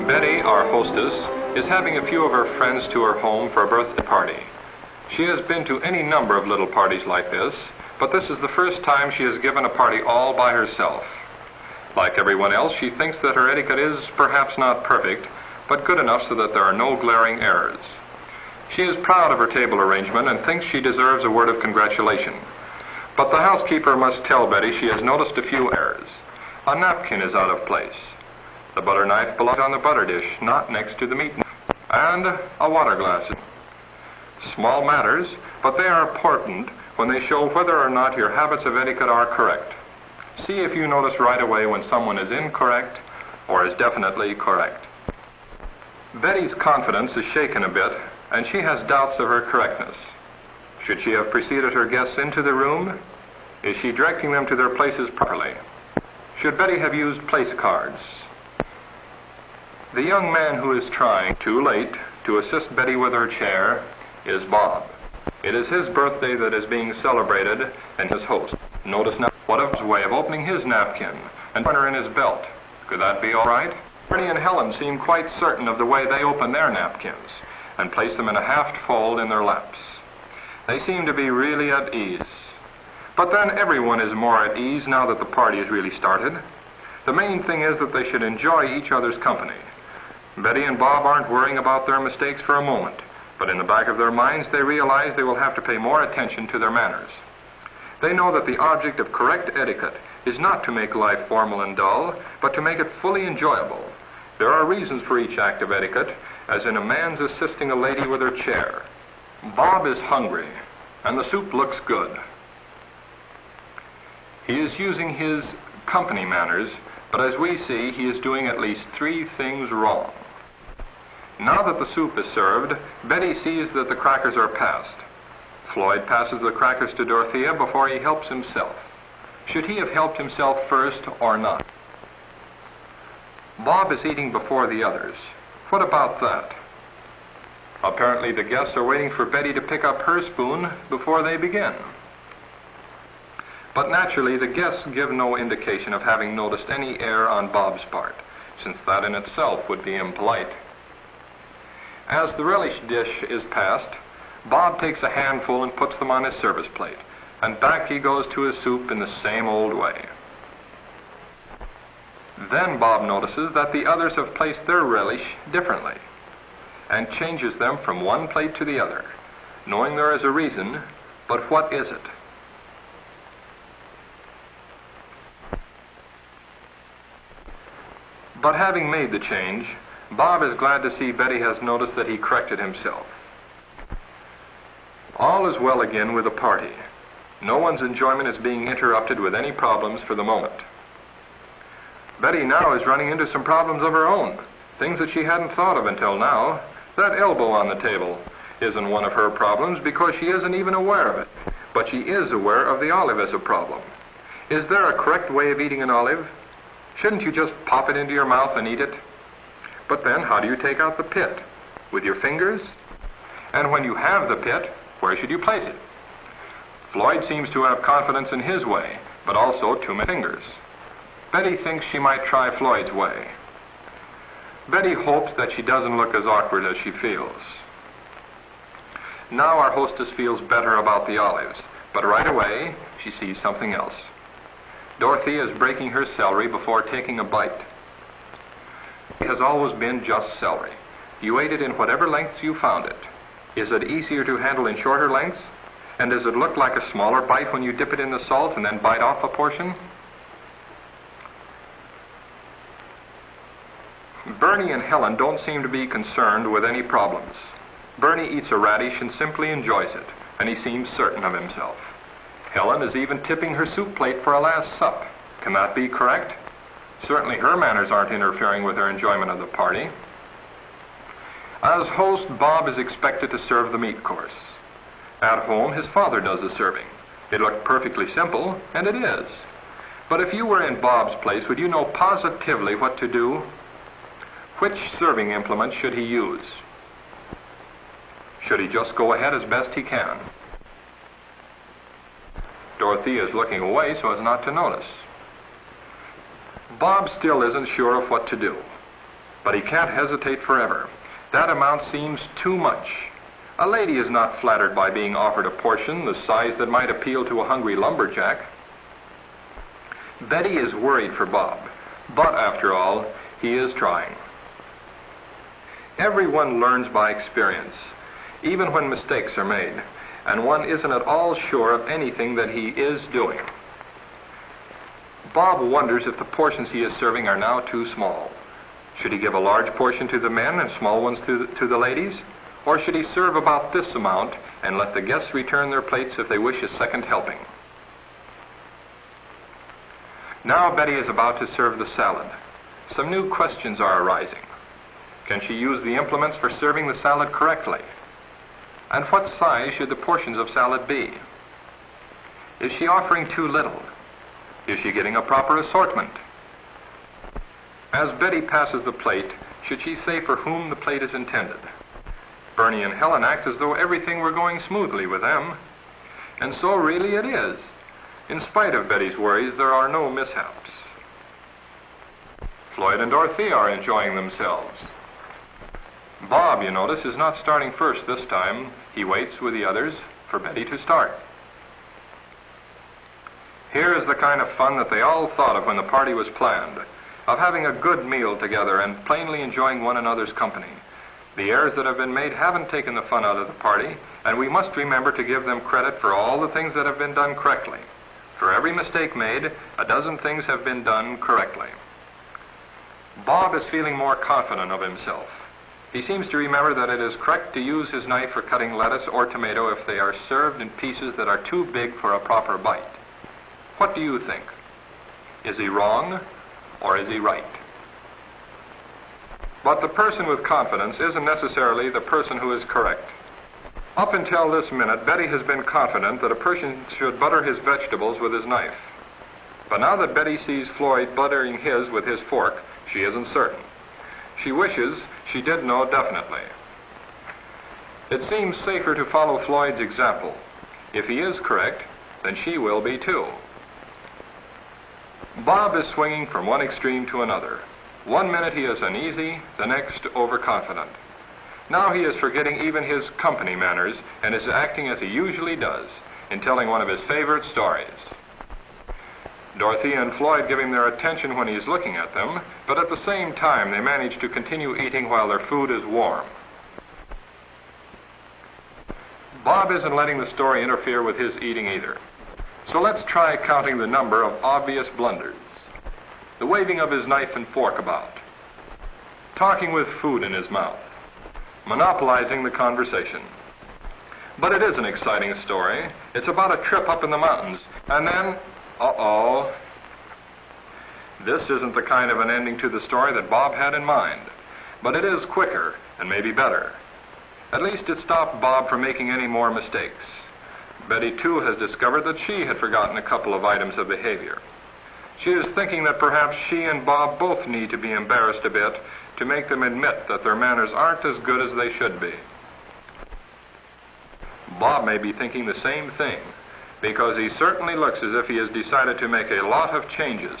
Betty, our hostess, is having a few of her friends to her home for a birthday party. She has been to any number of little parties like this, but this is the first time she has given a party all by herself. Like everyone else, she thinks that her etiquette is perhaps not perfect, but good enough so that there are no glaring errors. She is proud of her table arrangement and thinks she deserves a word of congratulation. But the housekeeper must tell Betty she has noticed a few errors. A napkin is out of place. The butter knife belongs on the butter dish, not next to the meat knife. And a water glass. Small matters, but they are important when they show whether or not your habits of etiquette are correct. See if you notice right away when someone is incorrect or is definitely correct. Betty's confidence is shaken a bit, and she has doubts of her correctness. Should she have preceded her guests into the room? Is she directing them to their places properly? Should Betty have used place cards? The young man who is trying, too late, to assist Betty with her chair is Bob. It is his birthday that is being celebrated, and his host. Notice now what of his way of opening his napkin and putting her in his belt. Could that be all right? Bernie and Helen seem quite certain of the way they open their napkins and place them in a half fold in their laps. They seem to be really at ease. But then everyone is more at ease now that the party is really started. The main thing is that they should enjoy each other's company. Betty and Bob aren't worrying about their mistakes for a moment, but in the back of their minds they realize they will have to pay more attention to their manners. They know that the object of correct etiquette is not to make life formal and dull, but to make it fully enjoyable. There are reasons for each act of etiquette, as in a man's assisting a lady with her chair. Bob is hungry, and the soup looks good. He is using his company manners, but as we see, he is doing at least 3 things wrong. Now that the soup is served, Betty sees that the crackers are passed. Floyd passes the crackers to Dorothea before he helps himself. Should he have helped himself first or not? Bob is eating before the others. What about that? Apparently the guests are waiting for Betty to pick up her spoon before they begin. But naturally, the guests give no indication of having noticed any error on Bob's part, since that in itself would be impolite. As the relish dish is passed, Bob takes a handful and puts them on his service plate, and back he goes to his soup in the same old way. Then Bob notices that the others have placed their relish differently, and changes them from one plate to the other, knowing there is a reason, but what is it? But having made the change, Bob is glad to see Betty has noticed that he corrected himself. All is well again with the party. No one's enjoyment is being interrupted with any problems for the moment. Betty now is running into some problems of her own, things that she hadn't thought of until now. That elbow on the table isn't one of her problems because she isn't even aware of it, but she is aware of the olive as a problem. Is there a correct way of eating an olive? Shouldn't you just pop it into your mouth and eat it? But then, how do you take out the pit? With your fingers? And when you have the pit, where should you place it? Floyd seems to have confidence in his way, but also too many fingers. Betty thinks she might try Floyd's way. Betty hopes that she doesn't look as awkward as she feels. Now our hostess feels better about the olives, but right away, she sees something else. Dorothy is breaking her celery before taking a bite. It has always been just celery. You ate it in whatever lengths you found it. Is it easier to handle in shorter lengths? And does it look like a smaller bite when you dip it in the salt and then bite off a portion? Bernie and Helen don't seem to be concerned with any problems. Bernie eats a radish and simply enjoys it, and he seems certain of himself. Helen is even tipping her soup plate for a last sup. Can that be correct? Certainly her manners aren't interfering with her enjoyment of the party. As host, Bob is expected to serve the meat course. At home, his father does the serving. It looked perfectly simple, and it is. But if you were in Bob's place, would you know positively what to do? Which serving implement should he use? Should he just go ahead as best he can? Dorothea is looking away so as not to notice. Bob still isn't sure of what to do. But he can't hesitate forever. That amount seems too much. A lady is not flattered by being offered a portion the size that might appeal to a hungry lumberjack. Betty is worried for Bob, but after all, he is trying. Everyone learns by experience, even when mistakes are made, and one isn't at all sure of anything that he is doing. Bob wonders if the portions he is serving are now too small. Should he give a large portion to the men and small ones to the ladies? Or should he serve about this amount and let the guests return their plates if they wish a second helping? Now Betty is about to serve the salad. Some new questions are arising. Can she use the implements for serving the salad correctly? And what size should the portions of salad be? Is she offering too little? Is she getting a proper assortment? As Betty passes the plate, should she say for whom the plate is intended? Bernie and Helen act as though everything were going smoothly with them. And so really it is. In spite of Betty's worries, there are no mishaps. Floyd and Dorothy are enjoying themselves. Bob, you notice, is not starting first this time. He waits with the others for Betty to start. Here is the kind of fun that they all thought of when the party was planned, of having a good meal together and plainly enjoying one another's company. The errors that have been made haven't taken the fun out of the party, and we must remember to give them credit for all the things that have been done correctly. For every mistake made, a dozen things have been done correctly. Bob is feeling more confident of himself. He seems to remember that it is correct to use his knife for cutting lettuce or tomato if they are served in pieces that are too big for a proper bite. What do you think? Is he wrong or is he right? But the person with confidence isn't necessarily the person who is correct. Up until this minute, Betty has been confident that a person should butter his vegetables with his knife. But now that Betty sees Floyd buttering his with his fork, she isn't certain. She wishes she did know definitely. It seems safer to follow Floyd's example. If he is correct, then she will be too. Bob is swinging from one extreme to another. One minute he is uneasy, the next overconfident. Now he is forgetting even his company manners and is acting as he usually does, in telling one of his favorite stories. Dorothy and Floyd give him their attention when he is looking at them, but at the same time they manage to continue eating while their food is warm. Bob isn't letting the story interfere with his eating either. So let's try counting the number of obvious blunders. The waving of his knife and fork about. Talking with food in his mouth. Monopolizing the conversation. But it is an exciting story. It's about a trip up in the mountains, and then, uh-oh. This isn't the kind of an ending to the story that Bob had in mind, but it is quicker and maybe better. At least it stopped Bob from making any more mistakes. Betty, too, has discovered that she had forgotten a couple of items of behavior. She is thinking that perhaps she and Bob both need to be embarrassed a bit to make them admit that their manners aren't as good as they should be. Bob may be thinking the same thing, because he certainly looks as if he has decided to make a lot of changes.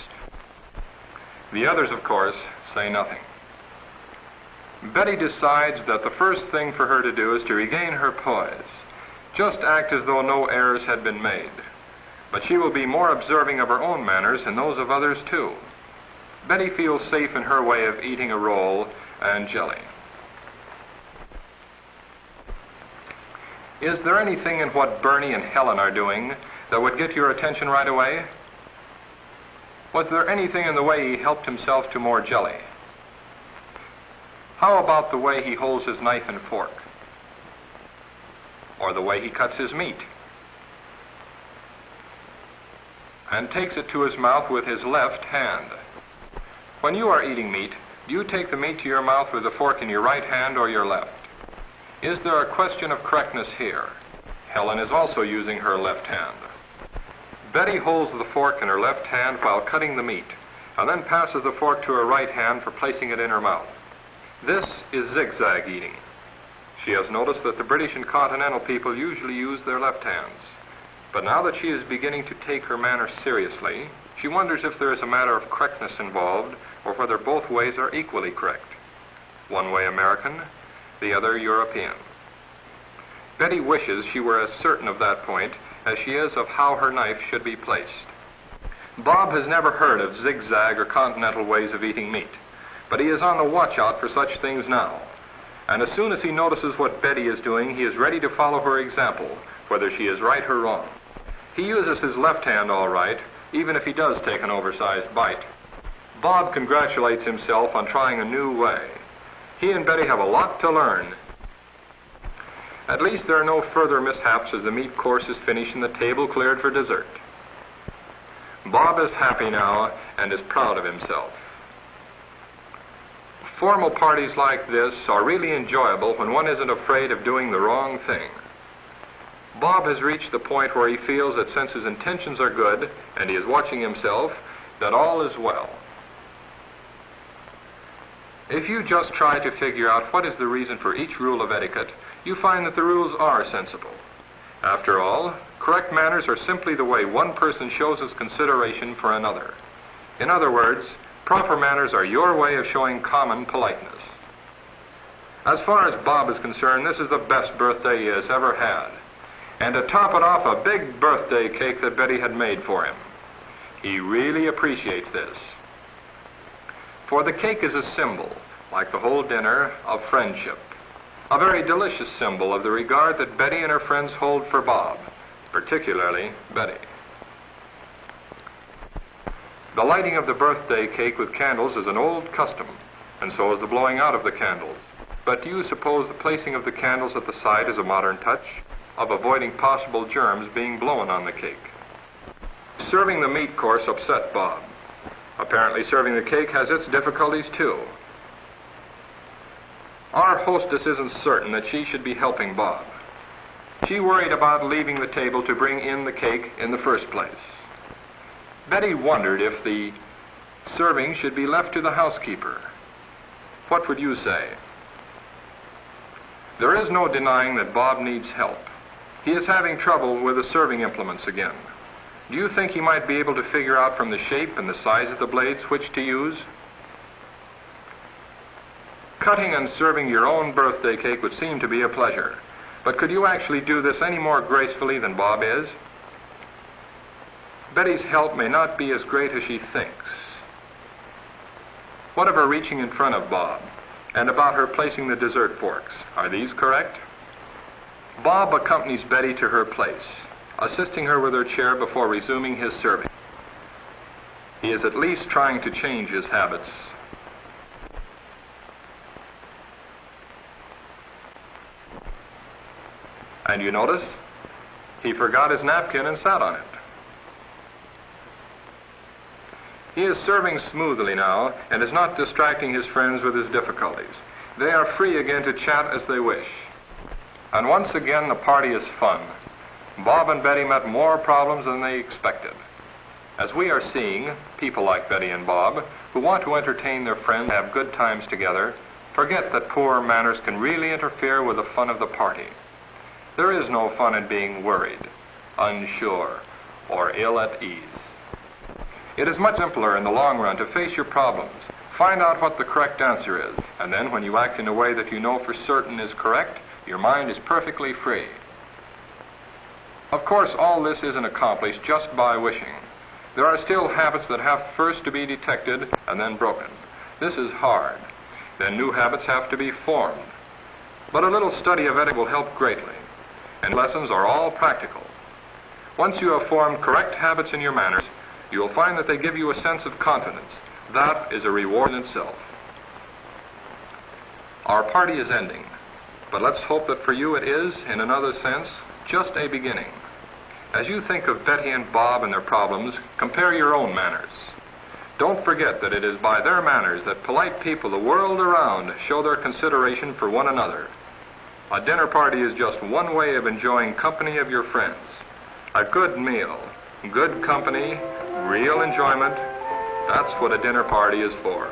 The others, of course, say nothing. Betty decides that the first thing for her to do is to regain her poise. Just act as though no errors had been made. But she will be more observing of her own manners and those of others, too. Betty feels safe in her way of eating a roll and jelly. Is there anything in what Bernie and Helen are doing that would get your attention right away? Was there anything in the way he helped himself to more jelly? How about the way he holds his knife and fork? Or the way he cuts his meat? And takes it to his mouth with his left hand. When you are eating meat, do you take the meat to your mouth with the fork in your right hand or your left? Is there a question of correctness here? Helen is also using her left hand. Betty holds the fork in her left hand while cutting the meat, and then passes the fork to her right hand for placing it in her mouth. This is zigzag eating. She has noticed that the British and continental people usually use their left hands. But now that she is beginning to take her manners seriously, she wonders if there is a matter of correctness involved, or whether both ways are equally correct. one way American, the other European. Betty wishes she were as certain of that point as she is of how her knife should be placed. Bob has never heard of zigzag or continental ways of eating meat, but he is on the watch out for such things now. And as soon as he notices what Betty is doing, he is ready to follow her example, whether she is right or wrong. He uses his left hand all right, even if he does take an oversized bite. Bob congratulates himself on trying a new way. He and Betty have a lot to learn. At least there are no further mishaps as the meat course is finished and the table cleared for dessert. Bob is happy now and is proud of himself. Formal parties like this are really enjoyable when one isn't afraid of doing the wrong thing. Bob has reached the point where he feels that since his intentions are good and he is watching himself, that all is well. If you just try to figure out what is the reason for each rule of etiquette, you find that the rules are sensible. After all, correct manners are simply the way one person shows his consideration for another. In other words, proper manners are your way of showing common politeness. As far as Bob is concerned, this is the best birthday he has ever had. And to top it off, a big birthday cake that Betty had made for him. He really appreciates this. For the cake is a symbol, like the whole dinner, of friendship. A very delicious symbol of the regard that Betty and her friends hold for Bob, particularly Betty. The lighting of the birthday cake with candles is an old custom, and so is the blowing out of the candles. But do you suppose the placing of the candles at the side is a modern touch of avoiding possible germs being blown on the cake? Serving the meat course upset Bob. Apparently serving the cake has its difficulties too. Our hostess isn't certain that she should be helping Bob. She worried about leaving the table to bring in the cake in the first place. Betty wondered if the serving should be left to the housekeeper. What would you say? There is no denying that Bob needs help. He is having trouble with the serving implements again. Do you think he might be able to figure out from the shape and the size of the blades which to use? Cutting and serving your own birthday cake would seem to be a pleasure, but could you actually do this any more gracefully than Bob is? Betty's help may not be as great as she thinks. What of her reaching in front of Bob, and about her placing the dessert forks? Are these correct? Bob accompanies Betty to her place, assisting her with her chair before resuming his serving. He is at least trying to change his habits. And you notice, he forgot his napkin and sat on it. He is serving smoothly now and is not distracting his friends with his difficulties. They are free again to chat as they wish. And once again, the party is fun. Bob and Betty met more problems than they expected. As we are seeing, people like Betty and Bob, who want to entertain their friends and have good times together, forget that poor manners can really interfere with the fun of the party. There is no fun in being worried, unsure, or ill at ease. It is much simpler in the long run to face your problems, find out what the correct answer is, and then when you act in a way that you know for certain is correct, your mind is perfectly free. Of course, all this isn't accomplished just by wishing. There are still habits that have first to be detected and then broken. This is hard. Then new habits have to be formed. But a little study of etiquette will help greatly, and lessons are all practical. Once you have formed correct habits in your manners, you will find that they give you a sense of confidence. That is a reward in itself. Our party is ending, but let's hope that for you it is, in another sense, just a beginning. As you think of Betty and Bob and their problems, compare your own manners. Don't forget that it is by their manners that polite people the world around show their consideration for one another. A dinner party is just one way of enjoying company of your friends. A good meal, good company, real enjoyment, that's what a dinner party is for.